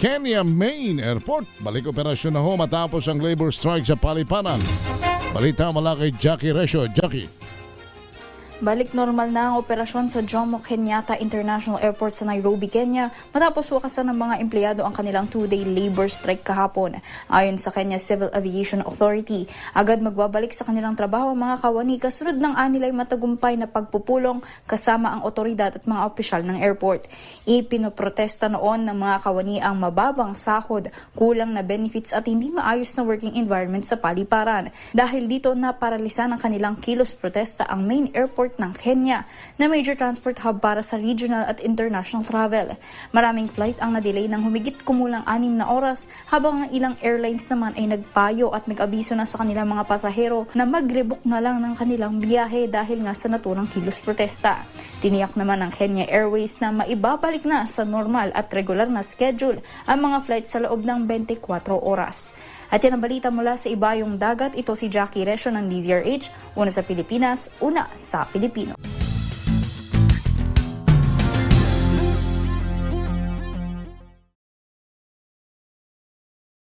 Kenya Main Airport. Balik operasyon na ho matapos ang labor strike sa paliparan. Balita mula kay Jackie Resho. Jackie. Balik normal na ang operasyon sa Jomo Kenyatta International Airport sa Nairobi, Kenya matapos wakasan ng mga empleyado ang kanilang 2-day labor strike kahapon. Ayon sa Kenya Civil Aviation Authority, agad magbabalik sa kanilang trabaho ang mga kawani kasunod ng anilay matagumpay na pagpupulong kasama ang otoridad at mga opisyal ng airport. Ipinoprotesta noon ng mga kawani ang mababang sahod, kulang na benefits at hindi maayos na working environment sa paliparan. Dahil dito naparalisa ng kanilang kilos protesta ang main airport ng Kenya na major transport hub para sa regional at international travel. Maraming flight ang na-delay ng humigit kumulang 6 na oras habang ang ilang airlines naman ay nagpayo at nag-abiso na sa kanilang mga pasahero na mag-rebook na lang ng kanilang biyahe dahil nga sa naturang kilos protesta. Tiniyak naman ng Kenya Airways na maibabalik na sa normal at regular na schedule ang mga flight sa loob ng 24 oras. At yan ang balita mula sa ibayong dagat. Ito si Jackie Resho ng DZRH, una sa Pilipinas, una sa Pilipino.